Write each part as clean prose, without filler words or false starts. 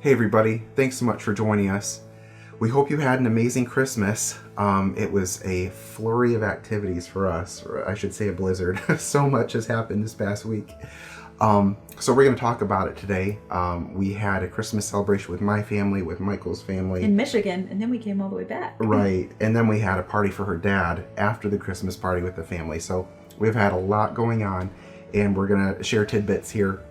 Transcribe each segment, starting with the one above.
Hey everybody, thanks so much for joining us. We hope you had an amazing Christmas. It was a flurry of activities for us, or I should say a blizzard. So much has happened this past week. So we're going to talk about it today. We had a Christmas celebration with my family, with Michael's family. In Michigan, and then we came all the way back. Right, and then we had a party for her dad after the Christmas party with the family. So we've had a lot going on, and we're going to share tidbits here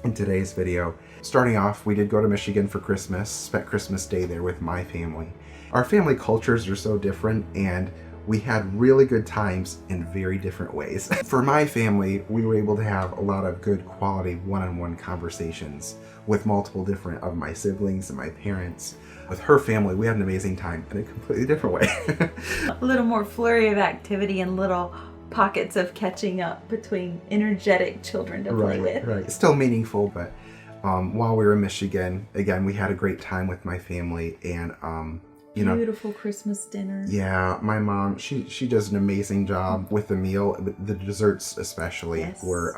in today's video. Starting off, we did go to Michigan for Christmas, spent Christmas Day there with my family. Our family cultures are so different, and we had really good times in very different ways. For my family, we were able to have a lot of good quality one-on-one conversations with multiple different of my siblings and my parents. With her family, we had an amazing time in a completely different way. A little more flurry of activity and little pockets of catching up between energetic children to play with. Right, still meaningful, but while we were in Michigan, again, we had a great time with my family, and beautiful Christmas dinner. Yeah, my mom, she does an amazing job with the meal. The desserts especially were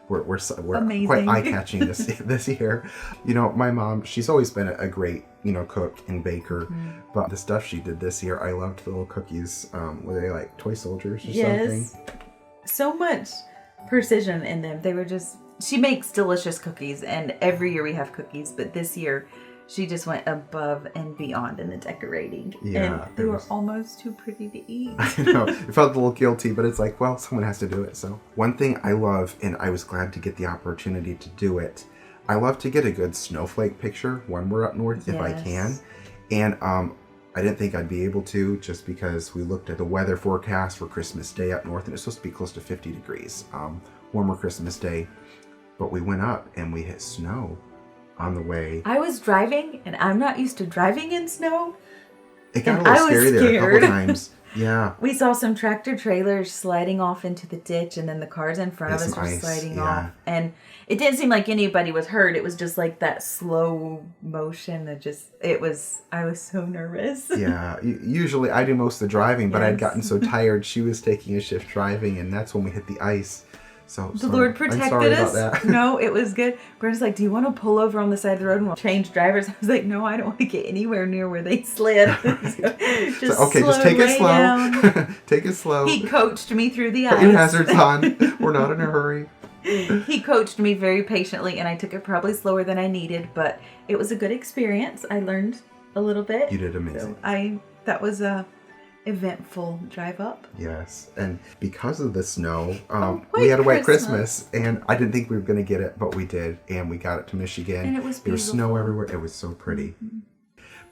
amazing. Quite eye-catching this year. You know, my mom, she's always been a great, cook and baker, but the stuff she did this year, I loved the little cookies. Were they like toy soldiers or something? So much precision in them. They were just, she makes delicious cookies, and every year we have cookies, but this year she just went above and beyond in the decorating. Yeah, and they were almost too pretty to eat. I know. It felt a little guilty, but it's like, well, someone has to do it. So one thing I love, and I was glad to get the opportunity to do it, I love to get a good snowflake picture when we're up north, if I can. And I didn't think I'd be able to, just because we looked at the weather forecast for Christmas Day up north, and it's supposed to be close to 50 degrees. Warmer Christmas Day. But we went up and we hit snow on the way. I was driving, and I'm not used to driving in snow. It got a little scary there a couple times. Yeah. We saw some tractor trailers sliding off into the ditch, and then the cars in front of us were sliding off. And it didn't seem like anybody was hurt. It was just like that slow motion. I was so nervous. Yeah. Usually I do most of the driving, but I'd gotten so tired. She was taking a shift driving, and that's when we hit the ice. So the Lord protected us. No, it was good. Brenda's like, do you want to pull over on the side of the road and we'll change drivers? I was like, no, I don't want to get anywhere near where they slid. Just take it slow. Take it slow. He coached me through the ice. Put your hazards on. We're not in a hurry. He coached me very patiently, and I took it probably slower than I needed, but it was a good experience. I learned a little bit. You did amazing. So that was a eventful drive up. Yes, and because of the snow, we had a white Christmas, and I didn't think we were going to get it, but we did, and we got it to Michigan. And it was beautiful. There was snow everywhere. It was so pretty. Mm-hmm.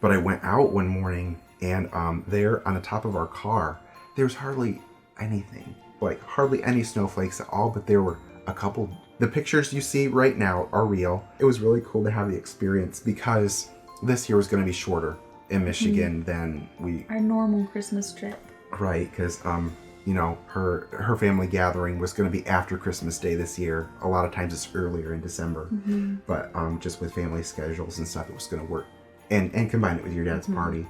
But I went out one morning, and there on the top of our car, there was hardly anything, like hardly any snowflakes at all, but there were a couple. The pictures you see right now are real. It was really cool to have the experience, because this year was going to be shorter in Michigan than our normal Christmas trip. Right, because her family gathering was going to be after Christmas Day this year. A lot of times it's earlier in December, but just with family schedules and stuff, it was going to work and combine it with your dad's party.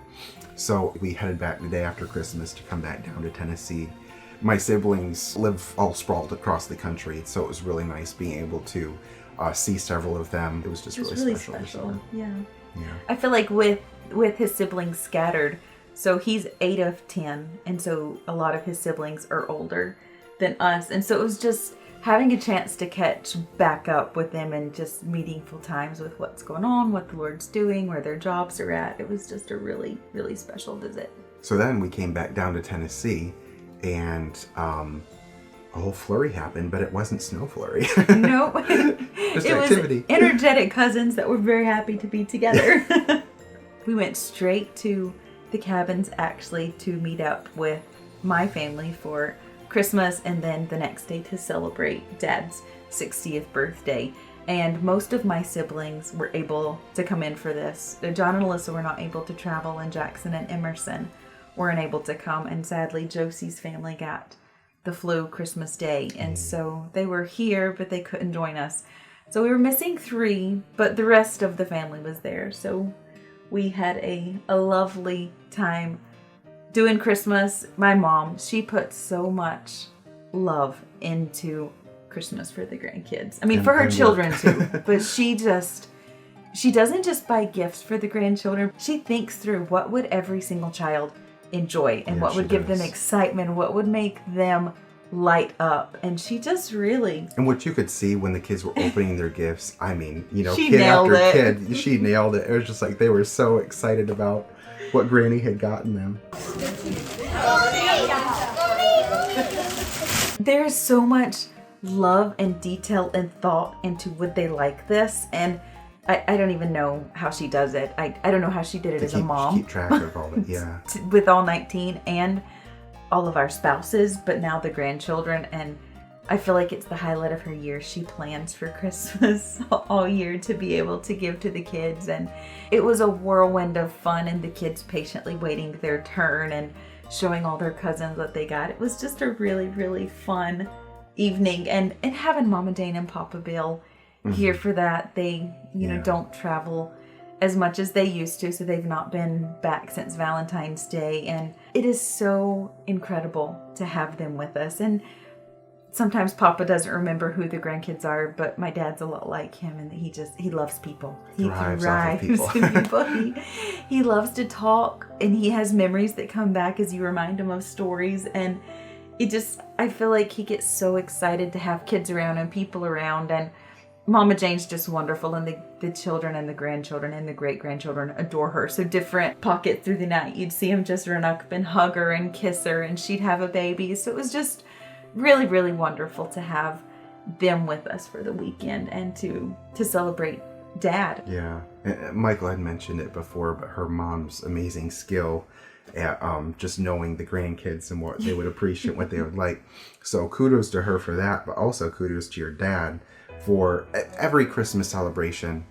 So we headed back the day after Christmas to come back down to Tennessee. My siblings live all sprawled across the country, so it was really nice being able to see several of them. It was just really special. Yeah. I feel like with his siblings scattered, so he's 8 of 10, and so a lot of his siblings are older than us, and so it was just having a chance to catch back up with them and just meaningful times with what's going on, what the Lord's doing, where their jobs are at. It was just a really, really special visit. So then we came back down to Tennessee, and a whole flurry happened, but it wasn't snow flurry. No, just it activity. Was energetic cousins that were very happy to be together. We went straight to the cabins, actually, to meet up with my family for Christmas, and then the next day to celebrate Dad's 60th birthday. And most of my siblings were able to come in for this. John and Alyssa were not able to travel, and Jackson and Emerson weren't able to come. And sadly, Josie's family got the flu Christmas Day, and so they were here, but they couldn't join us. So we were missing 3, but the rest of the family was there. So we had a lovely time doing Christmas. My mom, she put so much love into Christmas for the grandkids. I mean, for her children too, but she just she doesn't just buy gifts for the grandchildren. She thinks through what would every single child enjoy and what would give them excitement, what would make them light up. And she just really... And what you could see when the kids were opening their gifts, I mean, you know, she kid nailed after it. kid, she nailed it. It was just like they were so excited about what Granny had gotten them. There's so much love and detail and thought into would they like this, and I don't even know how she does it. I don't know how she did it as a mom. Keep track of all of it, yeah. With all 19 and all of our spouses, but now the grandchildren, and I feel like it's the highlight of her year. She plans for Christmas all year to be able to give to the kids, and it was a whirlwind of fun, and the kids patiently waiting their turn and showing all their cousins what they got. It was just a really, really fun evening, and having Mama Dane and Papa Bill here for that. They, you know, don't travel as much as they used to, so they've not been back since Valentine's Day, and it is so incredible to have them with us. And sometimes Papa doesn't remember who the grandkids are, but my dad's a lot like him, and he loves people. He thrives off of in people. He loves to talk, and he has memories that come back as you remind him of stories, and I feel like he gets so excited to have kids around and people around, and Mama Jane's just wonderful, and the children and the grandchildren and the great-grandchildren adore her. So different pockets through the night, you'd see him just run up and hug her and kiss her, and she'd have a baby. So it was just really, really wonderful to have them with us for the weekend and to celebrate Dad. Yeah, and Michael had mentioned it before, but her mom's amazing skill at just knowing the grandkids and what they would appreciate, what they would like. So kudos to her for that, but also kudos to your dad for every Christmas celebration.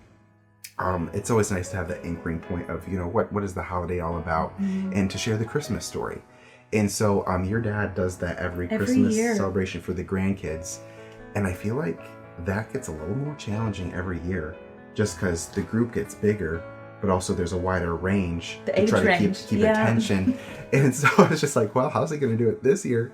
It's always nice to have that anchoring point of, you know, what is the holiday all about, and to share the Christmas story. And so your dad does that every Christmas year. celebration for the grandkids. And I feel like that gets a little more challenging every year, just because the group gets bigger, but also there's a wider range to try to keep attention. And so I was just like, well, how's he going to do it this year?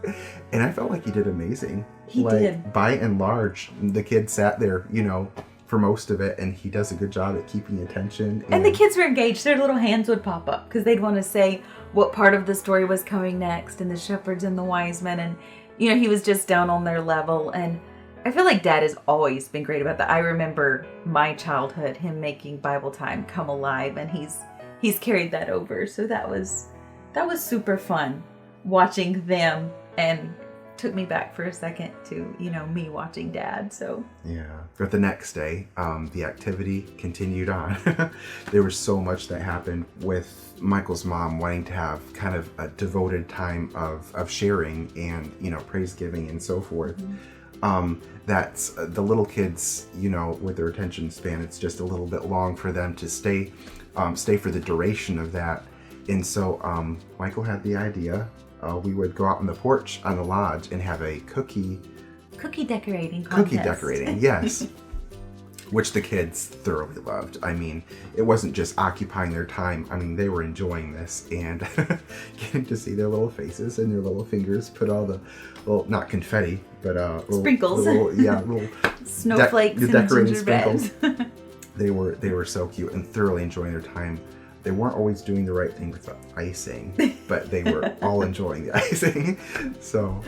And I felt like he did amazing. He did. By and large, the kids sat there, you know, for most of it, and he does a good job at keeping attention. And the kids were engaged. Their little hands would pop up because they'd want to say what part of the story was coming next, and the shepherds and the wise men, and you know, he was just down on their level. And I feel like Dad has always been great about that. I remember my childhood, him making Bible time come alive, and he's carried that over. So that was super fun watching them, and took me back for a second to, you know, me watching Dad. So yeah, but the next day, the activity continued on. There was so much that happened with Michael's mom wanting to have kind of a devoted time of sharing and, you know, praise giving and so forth. That's the little kids, you know, with their attention span, it's just a little bit long for them to stay for the duration of that. And so Michael had the idea. We would go out on the porch on the lodge and have a cookie decorating contest. Cookie decorating, yes. Which the kids thoroughly loved. I mean, it wasn't just occupying their time. I mean, they were enjoying this, and getting to see their little faces and their little fingers put all the little, not confetti, but sprinkles. Little snowflakes and decorating gingerbread. sprinkles. They were so cute and thoroughly enjoying their time. They weren't always doing the right thing with the icing, but they were all enjoying the icing. So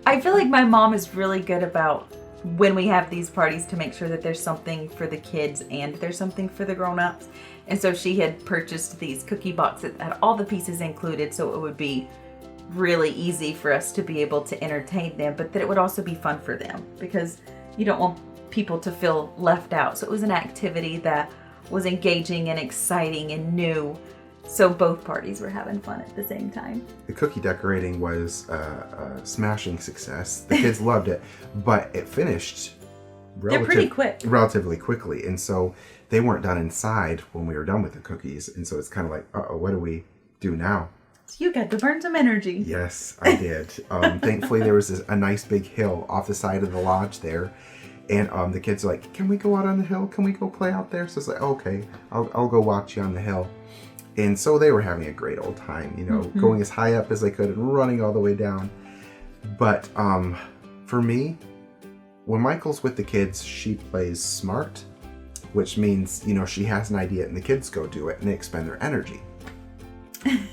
I feel like my mom is really good about when we have these parties to make sure that there's something for the kids and there's something for the grown-ups. And so she had purchased these cookie boxes that had all the pieces included, so it would be really easy for us to be able to entertain them, but that it would also be fun for them, because you don't want people to feel left out. So it was an activity that was engaging and exciting and new. So both parties were having fun at the same time. The cookie decorating was a smashing success. The kids loved it, but it finished relatively quickly. And so they weren't done inside when we were done with the cookies. And so it's kind of like, uh-oh, what do we do now? So you got to burn some energy. Yes, I did. Thankfully, there was a nice big hill off the side of the lodge there. And the kids were like, can we go out on the hill? Can we go play out there? So it's like, okay, I'll go watch you on the hill. And so they were having a great old time, you know, going as high up as they could and running all the way down. But for me, when Michael's with the kids, she plays smart, which means, you know, she has an idea and the kids go do it and they expend their energy.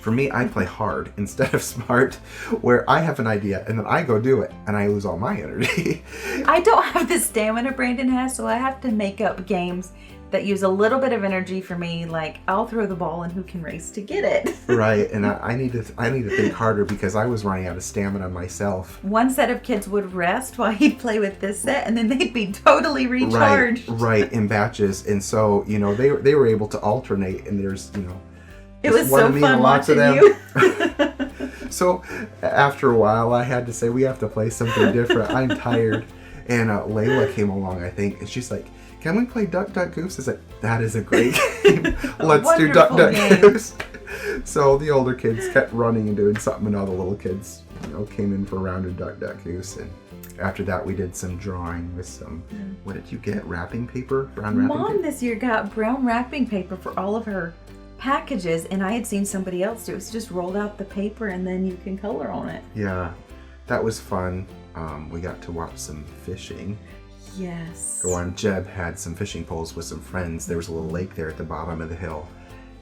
For me, I play hard instead of smart, where I have an idea and then I go do it and I lose all my energy. I don't have the stamina Brandon has, so I have to make up games that use a little bit of energy for me. Like, I'll throw the ball and who can race to get it. Right, and I need to think harder because I was running out of stamina myself. One set of kids would rest while he'd play with this set, and then they'd be totally recharged. Right, in batches, and so, you know, they were able to alternate, and there's, you know, it was so fun watching you. So after a while, I had to say, we have to play something different. I'm tired. And Layla came along, I think, and she's like, can we play Duck, Duck, Goose? I was like, that is a great game. Let's do Duck, Duck, Goose. So the older kids kept running and doing something, and all the little kids, you know, came in for a round of Duck, Duck, Goose. And after that, we did some drawing with some, what did you get? Wrapping paper? Brown wrapping paper? Mom this year got brown wrapping paper for all of her packages, and I had seen somebody else do it. It's just rolled out the paper and then you can color on it. Yeah, that was fun. We got to watch some fishing. Yes. Go on. Jeb had some fishing poles with some friends. There was a little lake there at the bottom of the hill,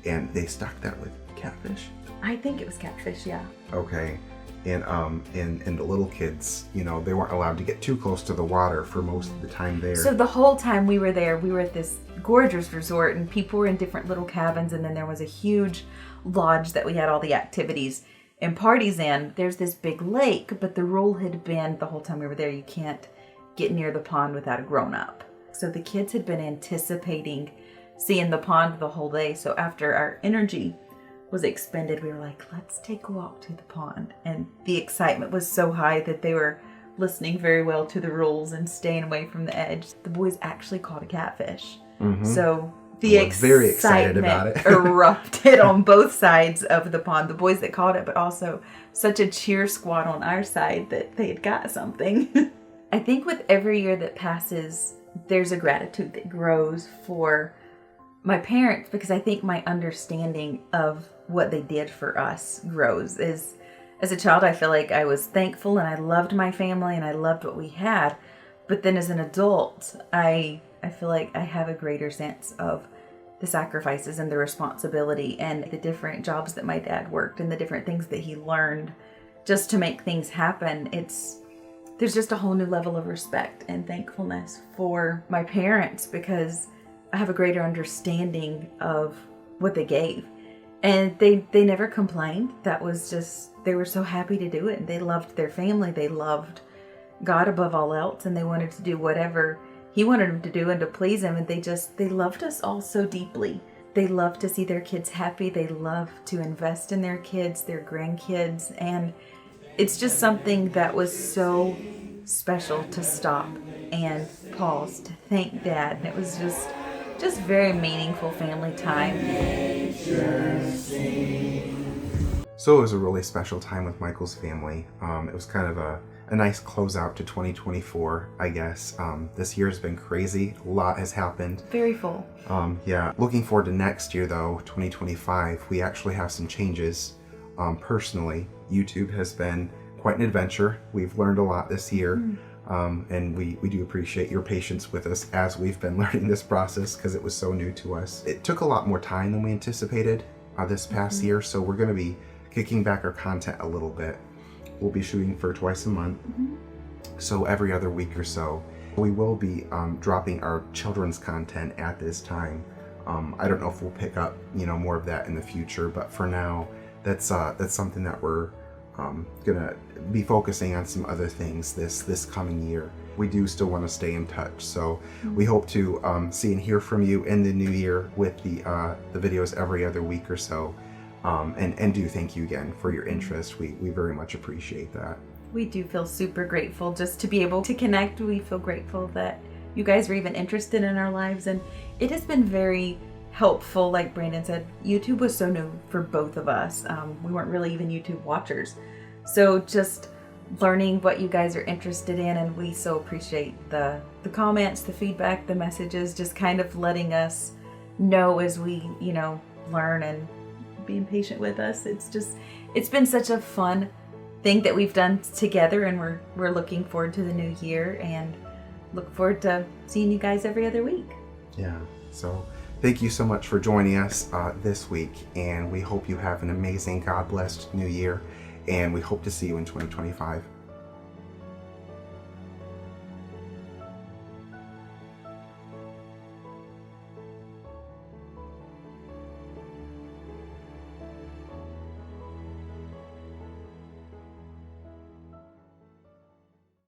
and they stocked that with catfish. I think it was catfish, yeah. Okay. And the little kids, you know, they weren't allowed to get too close to the water for most of the time there. So the whole time we were there, we were at this gorgeous resort, and people were in different little cabins, and then there was a huge lodge that we had all the activities and parties in. There's this big lake, but the rule had been the whole time we were there, you can't get near the pond without a grown-up. So the kids had been anticipating seeing the pond the whole day. So after our energy was expended, we were like, let's take a walk to the pond. And the excitement was so high that they were listening very well to the rules and staying away from the edge. The boys actually caught a catfish. So the very excited about it. erupted on both sides of the pond. The boys that caught it, but also such a cheer squad on our side that they had got something. I think with every year that passes, there's a gratitude that grows for my parents, because I think my understanding of what they did for us grows. As a child, I feel like I was thankful and I loved my family and I loved what we had. But then as an adult, I feel like I have a greater sense of the sacrifices and the responsibility and the different jobs that my dad worked and the different things that he learned just to make things happen. There's just a whole new level of respect and thankfulness for my parents, because I have a greater understanding of what they gave. And they never complained. That was just, they were so happy to do it. They loved their family. They loved God above all else. And they wanted to do whatever He wanted them to do and to please Him. And they loved us all so deeply. They loved to see their kids happy. They loved to invest in their kids, their grandkids. And it's just something that was so special to stop and pause to thank Dad. And it was just very meaningful family time. So it was a really special time with Michael's family. It was kind of a nice closeout to 2024, I guess. This year has been crazy. A lot has happened. Very full. Yeah. Looking forward to next year, though, 2025. We actually have some changes. Personally, YouTube has been quite an adventure. We've learned a lot this year. And we do appreciate your patience with us as we've been learning this process, because it was so new to us. It took a lot more time than we anticipated this past year, so we're going to be kicking back our content a little bit. We'll be shooting for twice a month, so every other week or so. We will be dropping our children's content at this time. I don't know if we'll pick up, more of that in the future, but for now, that's something that we're gonna be focusing on some other things this coming year. We do still want to stay in touch, so we hope to see and hear from you in the new year with the videos every other week or so. And do thank you again for your interest. We very much appreciate that. We do feel super grateful just to be able to connect. We feel grateful that you guys are even interested in our lives, and it has been very helpful. Like Brandon said, YouTube was so new for both of us. We weren't really even YouTube watchers. So just learning what you guys are interested in, and we so appreciate the comments, the feedback, the messages, just kind of letting us know as we, learn, and being patient with us. It's been such a fun thing that we've done together, and we're looking forward to the new year and look forward to seeing you guys every other week. Yeah. So thank you so much for joining us this week, and we hope you have an amazing, God-blessed new year, and we hope to see you in 2025.